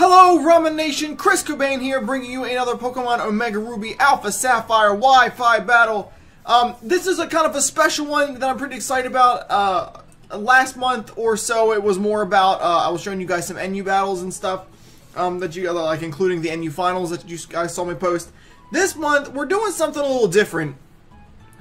Hello Ramen Nation, Chris Cobain here, bringing you another Pokemon Omega Ruby Alpha Sapphire Wi-Fi battle. This is a kind of a special one that I'm pretty excited about. Last month or so it was more about, I was showing you guys some NU battles and stuff, that you like, including the NU finals that you guys saw me post. This month we're doing something a little different.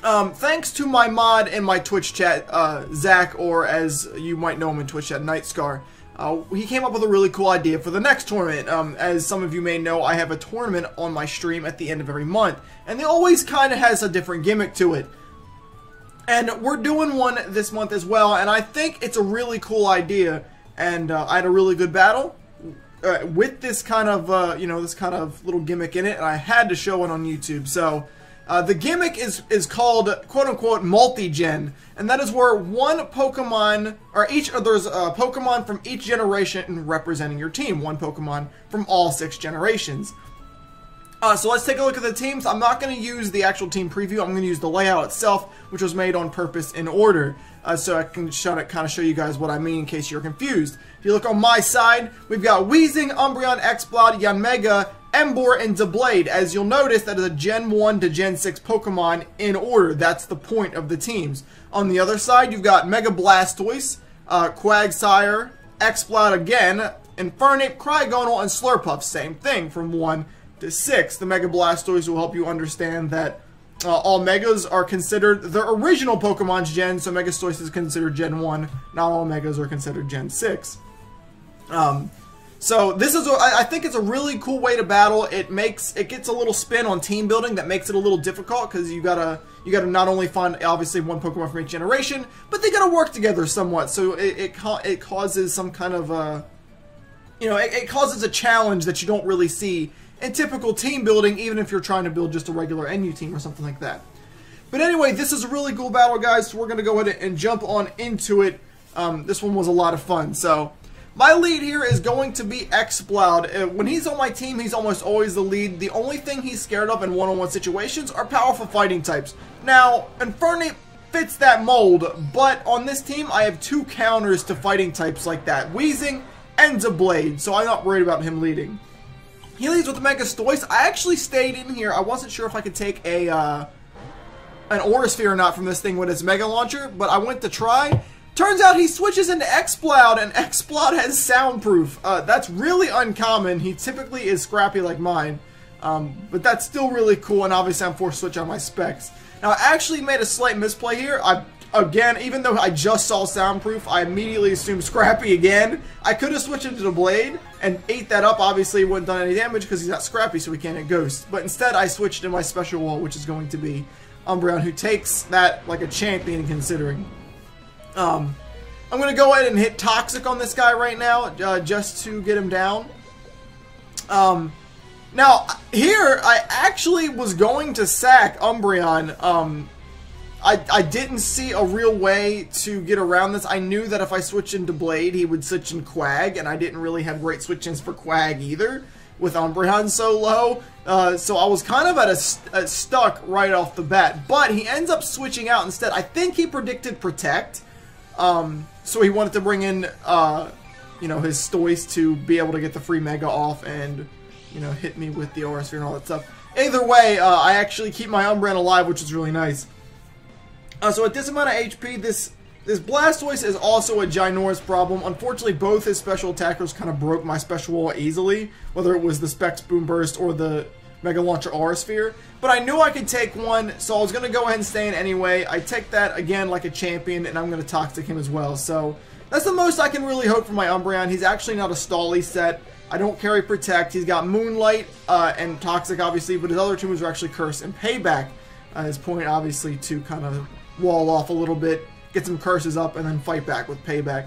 Thanks to my mod in my Twitch chat, Zach, or as you might know him in Twitch chat, Nightscar. He came up with a really cool idea for the next tournament. As some of you may know, I have a tournament on my stream at the end of every month, and it always kind of has a different gimmick to it. And we're doing one this month as well, and I think it's a really cool idea. And I had a really good battle with this kind of, you know, this kind of little gimmick in it, and I had to show it on YouTube. So the gimmick is called quote-unquote multi-gen, and that is where one Pokemon, or there's a Pokemon from each generation representing your team. One Pokemon from all 6 generations. So let's take a look at the teams. I'm not going to use the actual team preview. I'm going to use the layout itself, which was made on purpose in order. So I can kind of show you guys what I mean in case you're confused. If you look on my side, we've got Weezing, Umbreon, Exploud, Yanmega, Emboar, and Doublade. As you'll notice, that is a Gen 1 to Gen 6 Pokemon in order. That's the point of the teams. On the other side, you've got Mega Blastoise, Quagsire, Exploud again, Infernape, Cryogonal, and Slurpuff. Same thing from 1 to 6. The Mega Blastoise will help you understand that all Megas are considered the original Pokemon's Gen, so Megastoise is considered Gen 1. Not all Megas are considered Gen 6. So this is, I think it's a really cool way to battle. It gets a little spin on team building that makes it a little difficult, because you gotta not only find obviously one Pokemon from each generation, but they gotta work together somewhat. So it causes some kind of you know, it causes a challenge that you don't really see in typical team building, even if you're trying to build just a regular NU team or something like that. But anyway, this is a really cool battle, guys, so we're gonna go ahead and jump on into it. This one was a lot of fun. So my lead here is going to be Exploud. When he's on my team, he's almost always the lead. The only thing he's scared of in one-on-one situations are powerful fighting types. Now, Infernape fits that mold, but on this team, I have 2 counters to fighting types like that, Weezing and Doublade, so I'm not worried about him leading. He leads with the Megastoise. I actually stayed in here. I wasn't sure if I could take an Aura Sphere or not from this thing with its Mega Launcher, but I went to try. Turns out he switches into Exploud, and Exploud has Soundproof. That's really uncommon. He typically is scrappy like mine, but that's still really cool, and obviously I'm forced to switch on my specs. Now, I actually made a slight misplay here. Again, even though I just saw Soundproof, I immediately assumed Scrappy again. I could have switched into the Blade and ate that up. Obviously, it wouldn't have done any damage because he's not Scrappy, so he can't hit Ghost. But instead, I switched to my special wall, which is going to be Umbreon, who takes that like a champion considering. I'm going to go ahead and hit Toxic on this guy right now, just to get him down. Now, here, I actually was going to sack Umbreon. I didn't see a real way to get around this. I knew that if I switched into Blade, he would switch in Quag, and I didn't really have great switch-ins for Quag either, with Umbreon so low. So I was kind of at a stuck right off the bat. But he ends up switching out instead. I think he predicted Protect. So he wanted to bring in, you know, his Stoise to be able to get the free Mega off and, you know, hit me with the Aura Sphere and all that stuff. Either way, I actually keep my Umbreon alive, which is really nice. So at this amount of HP, this Blastoise is also a ginormous problem. Unfortunately, both his special attackers kind of broke my special wall easily, whether it was the Specs Boom Burst or the Mega Launcher Aura Sphere. But I knew I could take one, so I was going to go ahead and stay in anyway. I take that again like a champion, and I'm going to Toxic him as well. So that's the most I can really hope for my Umbreon. He's actually not a Stally set. I don't carry Protect. He's got Moonlight and Toxic, obviously, but his other two moves are actually Curse and Payback. His point, obviously, to kind of wall off a little bit, get some curses up, and then fight back with Payback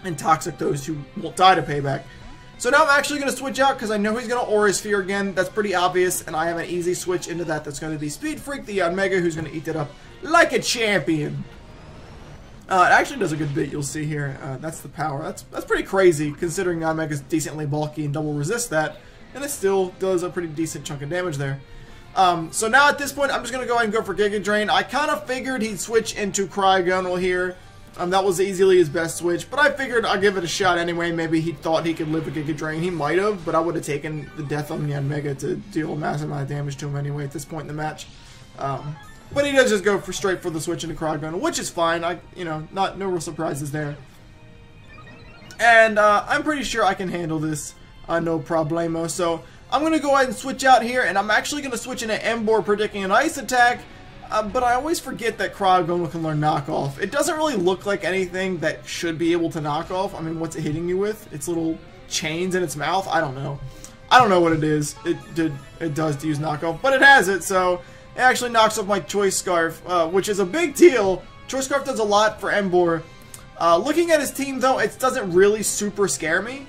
and Toxic those who won't die to Payback. So now I'm actually going to switch out because I know he's going to Aura Sphere again. That's pretty obvious, and I have an easy switch into that. That's going to be Speed Freak, the Yanmega, who's going to eat it up like a champion. It actually does a good bit, you'll see here. That's the power. That's pretty crazy, considering Yanmega's decently bulky and double resist that, and it still does a pretty decent chunk of damage there. So now at this point, I'm just going to go ahead and go for Giga Drain. I kind of figured he'd switch into Cryogonal here. That was easily his best switch, but I figured I'd give it a shot anyway. Maybe he thought he could live a Giga Drain. He might have, but I would have taken the death on Yanmega to deal a massive amount of damage to him anyway at this point in the match. But he does just go straight for the switch into Cryogonal, which is fine. No real surprises there. And I'm pretty sure I can handle this, no problemo. So I'm going to go ahead and switch out here, and I'm actually going to switch into Emboar, predicting an Ice attack. But I always forget that Cryogonal can learn knockoff. It doesn't really look like anything that should be able to knock off. I mean, what's it hitting you with? Its little chains in its mouth? I don't know. I don't know what it is. It does to use knockoff, but it has it, so it actually knocks off my Choice Scarf, which is a big deal. Choice Scarf does a lot for Emboar. Looking at his team, though, it doesn't really super scare me.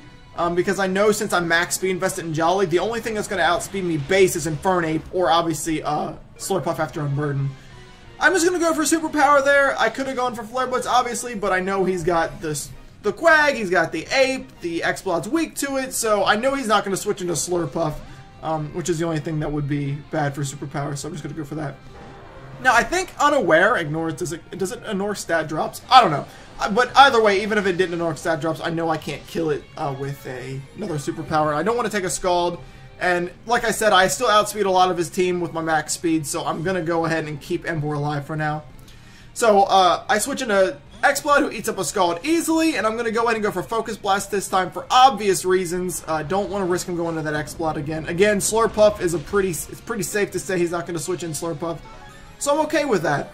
Because I know since I'm max speed invested in Jolly, the only thing that's going to outspeed me base is Infernape, or obviously Slurpuff after Unburden. I'm just going to go for Superpower there. I could have gone for Flare Blitz, obviously, but I know he's got the Quag, he's got the Ape, the Exploud's weak to it, so I know he's not going to switch into Slurpuff, which is the only thing that would be bad for Superpower, so I'm just going to go for that. Now, I think Unaware ignores, does it ignore stat drops? I don't know. But either way, even if it didn't ignore stat drops, I know I can't kill it with another superpower. I don't want to take a Scald, and like I said, I still outspeed a lot of his team with my max speed, so I'm going to go ahead and keep Emboar alive for now. So, I switch into Exploud, who eats up a Scald easily, and I'm going to go ahead and go for Focus Blast this time for obvious reasons. Don't want to risk him going to that Exploud again. Again, Slurpuff is it's pretty safe to say he's not going to switch in Slurpuff, so I'm okay with that.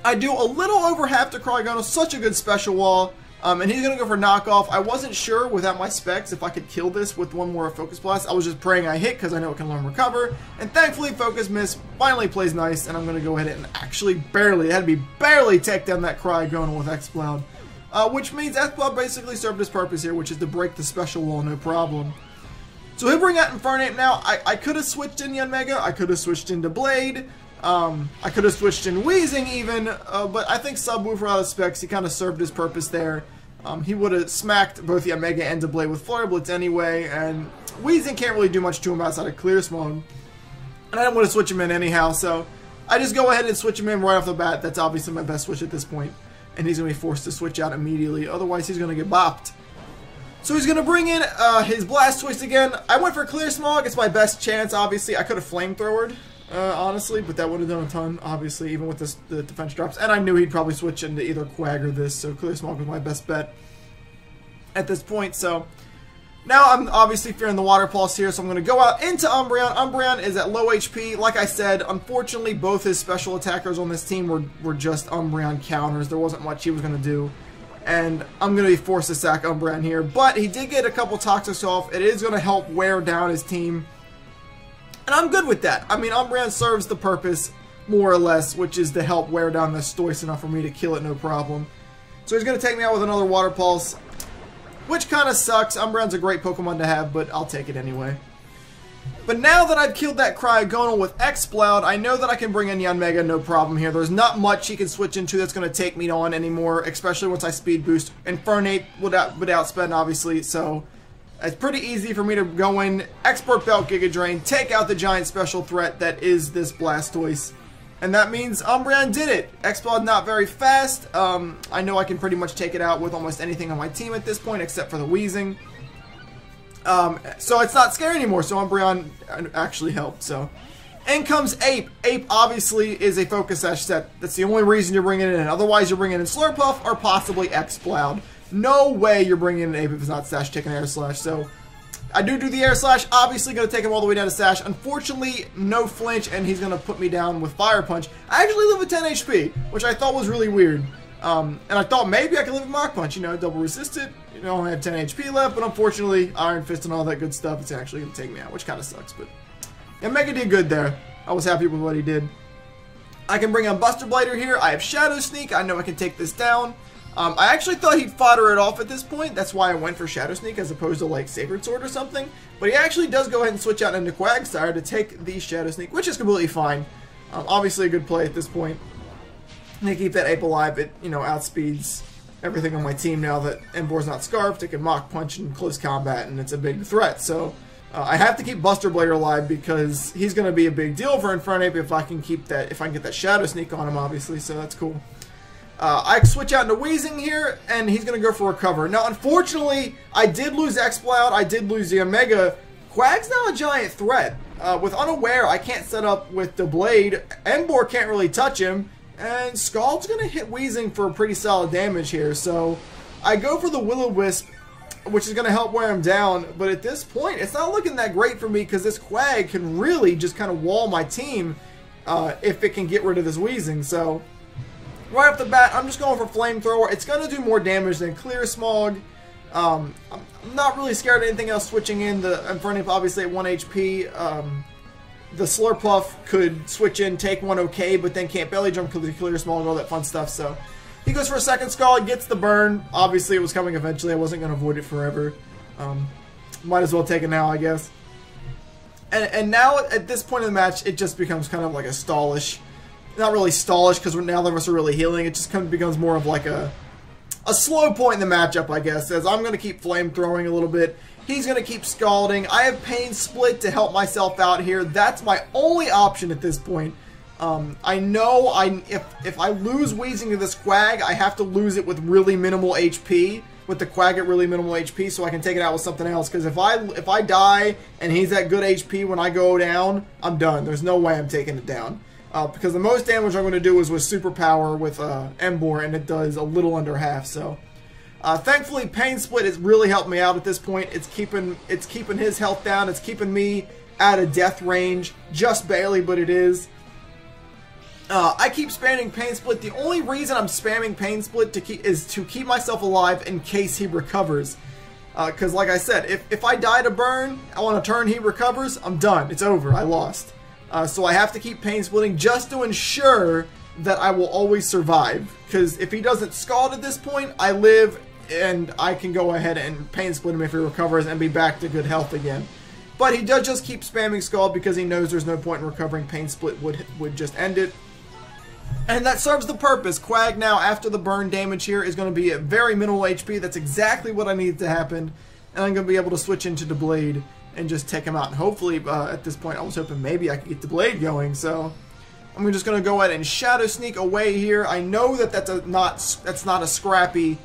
I do a little over half to Cryogonal, such a good special wall, and he's going to go for knockoff. I wasn't sure without my specs if I could kill this with one more Focus Blast. I was just praying I hit because I know it can learn Recover, and thankfully Focus Miss finally plays nice, and I'm going to go ahead and actually it had to be barely take down that Cryogonal with Exploud, which means Exploud basically served his purpose here, which is to break the special wall, no problem. So he'll bring out Infernape now. I could have switched in Yanmega, I could have switched into Blade, I could have switched in Weezing even, but I think Subwoofer out of specs, he kind of served his purpose there. He would have smacked both Yanmega and Blade with Flare Blitz anyway, and Weezing can't really do much to him outside of Clear Smog. And I don't want to switch him in anyhow, so I just go ahead and switch him in right off the bat. That's obviously my best switch at this point, and he's going to be forced to switch out immediately, otherwise he's going to get bopped. So he's going to bring in his Blastoise again. I went for Clear Smog, it's my best chance, obviously. I could have Flamethrowered. Honestly, but that would have done a ton, obviously, even with the defense drops. And I knew he'd probably switch into either Quag or this, so Clear Smog was my best bet at this point. So now I'm obviously fearing the Water Pulse here, so I'm going to go out into Umbreon. Umbreon is at low HP. Like I said, unfortunately, both his special attackers on this team were just Umbreon counters. There wasn't much he was going to do. And I'm going to be forced to sack Umbreon here. But he did get a couple Toxics off. It is going to help wear down his team. And I'm good with that. I mean, Umbreon serves the purpose, more or less, which is to help wear down the Stoice enough for me to kill it, no problem. So he's going to take me out with another Water Pulse, which kind of sucks. Umbreon's a great Pokemon to have, but I'll take it anyway. But now that I've killed that Cryogonal with Exploud, I know that I can bring in Yanmega, no problem here. There's not much he can switch into that's going to take me on anymore, especially once I speed boost. Infernape would outspend, obviously, so it's pretty easy for me to go in, Expert Belt Giga Drain, take out the giant special threat that is this Blastoise. And that means Umbreon did it. Exploud not very fast. I know I can pretty much take it out with almost anything on my team at this point except for the Weezing. So it's not scary anymore, so Umbreon actually helped. So in comes Ape. Ape obviously is a Focus Sash set. That's the only reason you're bringing it in. Otherwise you're bringing in Slurpuff or possibly Exploud. No way you're bringing in an Ape if it's not Sash taking Air Slash. So I do the Air Slash. Obviously going to take him all the way down to Sash. Unfortunately, no flinch, and he's going to put me down with Fire Punch. I actually live with 10 HP, which I thought was really weird. And I thought maybe I could live with Mach Punch. You know, double resisted. You know, I only have 10 HP left, but unfortunately, Iron Fist and all that good stuff, it's actually going to take me out, which kind of sucks. But yeah, Mega did good there. I was happy with what he did. I can bring on Buster Blighter here. I have Shadow Sneak. I know I can take this down. I actually thought he'd fodder it off at this point. That's why I went for Shadow Sneak as opposed to like Sacred Sword or something. But he actually does go ahead and switch out into Quagsire to take the Shadow Sneak, which is completely fine. Obviously a good play at this point. And they keep that Ape alive. It, you know, outspeeds everything on my team now that Emboar's not Scarfed. It can Mach Punch in close combat, and it's a big threat. So I have to keep Buster Blader alive because he's going to be a big deal for Infernape if I can keep that, if I can get that Shadow Sneak on him, obviously. So that's cool. I switch out into Wheezing here, and he's going to go for Recover. Now, unfortunately, I did lose Exploud. I did lose the Omega. Quag's now a giant threat. With Unaware, I can't set up with the Blade. Embor can't really touch him. And Scald's going to hit Wheezing for pretty solid damage here. So, I go for the Will-O-Wisp, which is going to help wear him down. But at this point, it's not looking that great for me because this Quag can really just kind of wall my team if it can get rid of this Wheezing. So, right off the bat, I'm just going for Flamethrower. It's going to do more damage than Clear Smog. I'm not really scared of anything else switching in. The Infernape obviously at 1 HP. The Slurpuff could switch in, take one okay, but then can't belly jump because Clear Smog and all that fun stuff. So he goes for a second Scald, gets the burn. Obviously it was coming eventually. I wasn't going to avoid it forever. Might as well take it now, I guess. And now at this point in the match, it just becomes kind of like a stallish. Not really stallish because now the rest are really healing. It just kind of becomes more of like a slow point in the matchup, I guess, as I'm going to keep flamethrowing a little bit. He's going to keep scalding. I have Pain Split to help myself out here. That's my only option at this point. I know if I lose Wheezing to this Quag, I have to lose it with really minimal HP. With the Quag at really minimal HP, so I can take it out with something else. Because if I die and he's at good HP when I go down, I'm done. There's no way I'm taking it down. Because the most damage I'm going to do is with Superpower with Embor, and it does a little under half. So, thankfully, Pain Split has really helped me out at this point. It's keeping his health down. It's keeping me out of death range, just barely, but it is. I keep spamming Pain Split. The only reason I'm spamming Pain Split is to keep myself alive in case he recovers. Because, like I said, if I die to burn on a turn he recovers, I'm done. It's over. I lost. So I have to keep Pain Splitting just to ensure that I will always survive. Because if he doesn't Scald at this point, I live and I can go ahead and Pain Split him if he recovers and be back to good health again. But he does just keep spamming Scald because he knows there's no point in recovering. Pain Split would just end it. And that serves the purpose. Quag now, after the burn damage here, is going to be at very minimal HP. That's exactly what I needed to happen. And I'm going to be able to switch into the Blade and just take him out. And hopefully, at this point, I was hoping maybe I could get the Blade going. So I'm just going to go ahead and Shadow Sneak away here. I know that that's not a scrappy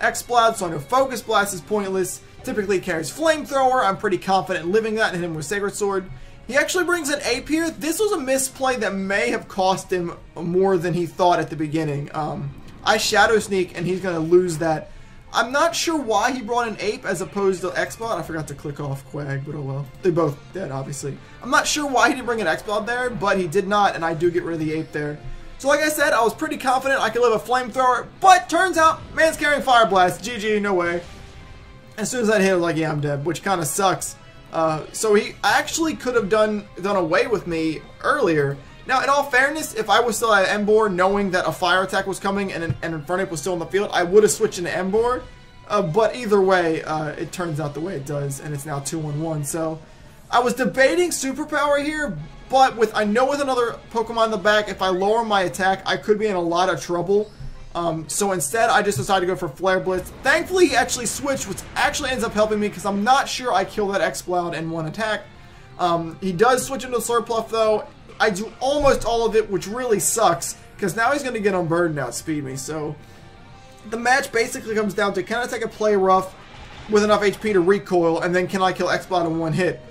Exploud, so I know Focus Blast is pointless. Typically carries Flamethrower. I'm pretty confident in living that and hit him with Sacred Sword. He actually brings an Ape here. This was a misplay that may have cost him more than he thought at the beginning. I Shadow Sneak and he's going to lose that. I'm not sure why he brought an Ape as opposed to Exploud. I forgot to click off Quag, but oh well. They're both dead, obviously. I'm not sure why he didn't bring an Exploud there, but he did not, and I do get rid of the Ape there. So like I said, I was pretty confident I could live a Flamethrower, but turns out, man's carrying Fire Blast. GG, no way. As soon as that hit, I was like, yeah, I'm dead, which kind of sucks. So he actually could have done away with me earlier. Now, in all fairness, if I was still at Embor, knowing that a fire attack was coming and Infernape was still in the field, I would have switched into Embor. But either way, it turns out the way it does, and it's now 2-on-1. So I was debating Superpower here, but I know with another Pokemon in the back, if I lower my attack, I could be in a lot of trouble. So instead, I just decided to go for Flare Blitz. Thankfully, he actually switched, which actually ends up helping me because I'm not sure I kill that Exploud in one attack. He does switch into Slurpuff, though. I do almost all of it, which really sucks because now he's going to get unburdened and outspeed me. So the match basically comes down to, can I take a Play Rough with enough HP to recoil, and then can I kill Exploud in one hit?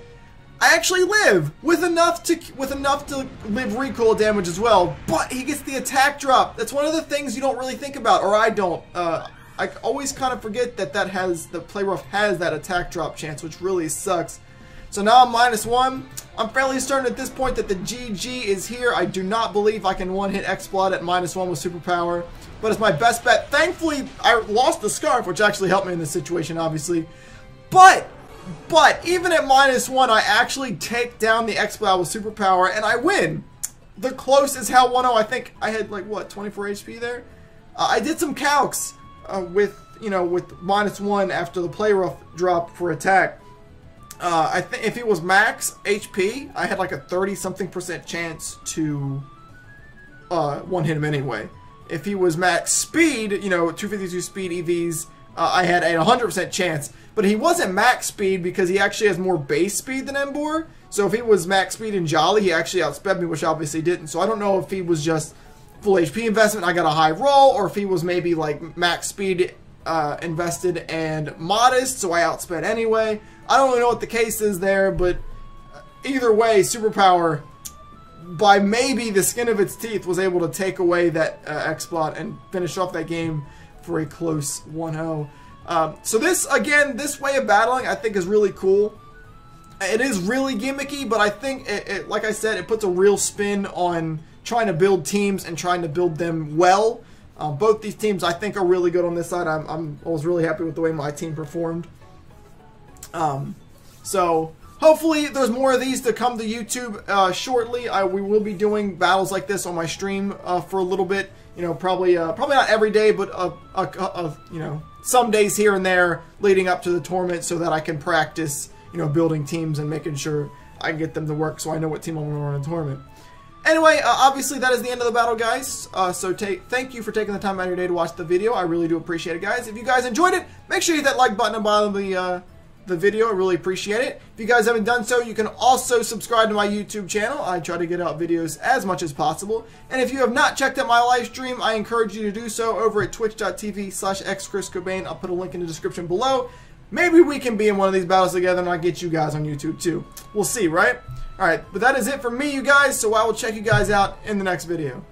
I actually live with enough to live recoil damage as well, but he gets the attack drop. That's one of the things you don't really think about, or I don't. I always kind of forget that the Play Rough has that attack drop chance, which really sucks. So now I'm -1. I'm fairly certain at this point that the GG is here. I do not believe I can one-hit Exploud at -1 with Superpower, but it's my best bet. Thankfully, I lost the Scarf, which actually helped me in this situation, obviously. But even at -1, I actually take down the Exploud with Superpower, and I win. The closest how 1-0, I think I had, like, what, 24 HP there? I did some calcs with -1 after the Play Rough drop for attack. I think if it was max HP, I had like a 30-something% chance to one-hit him anyway. If he was max speed, 252 speed EVs, I had a 100% chance. But he wasn't max speed because he actually has more base speed than Embor. So if he was max speed in Jolly, he actually outsped me, which obviously didn't. So I don't know if he was just full HP investment, I got a high roll, or if he was maybe like max speed invested and modest, so I outsped anyway. I don't really know what the case is there, but either way, Superpower, by maybe the skin of its teeth, was able to take away that Exploud and finish off that game for a close 1-0. So this, again, this way of battling I think is really cool. It is really gimmicky, but I think, like I said, it puts a real spin on trying to build teams and trying to build them well. Both these teams I think are really good on this side. I was really happy with the way my team performed. So hopefully there's more of these to come to YouTube shortly. We will be doing battles like this on my stream for a little bit. You know, probably not every day, but you know, some days here and there leading up to the tournament, so that I can practice, you know, building teams and making sure I can get them to work, so I know what team I'm going to run in a tournament. Anyway, obviously that is the end of the battle, guys. So thank you for taking the time out of your day to watch the video. I really do appreciate it, guys. If you guys enjoyed it, make sure you hit that like button at the bottom of the video. I really appreciate it. If you guys haven't done so, you can also subscribe to my YouTube channel. I try to get out videos as much as possible. And if you have not checked out my live stream, I encourage you to do so over at twitch.tv/xchriscobain. I'll put a link in the description below. Maybe we can be in one of these battles together and I'll get you guys on YouTube too. We'll see, right? Alright, but that is it from me, you guys, so I will check you guys out in the next video.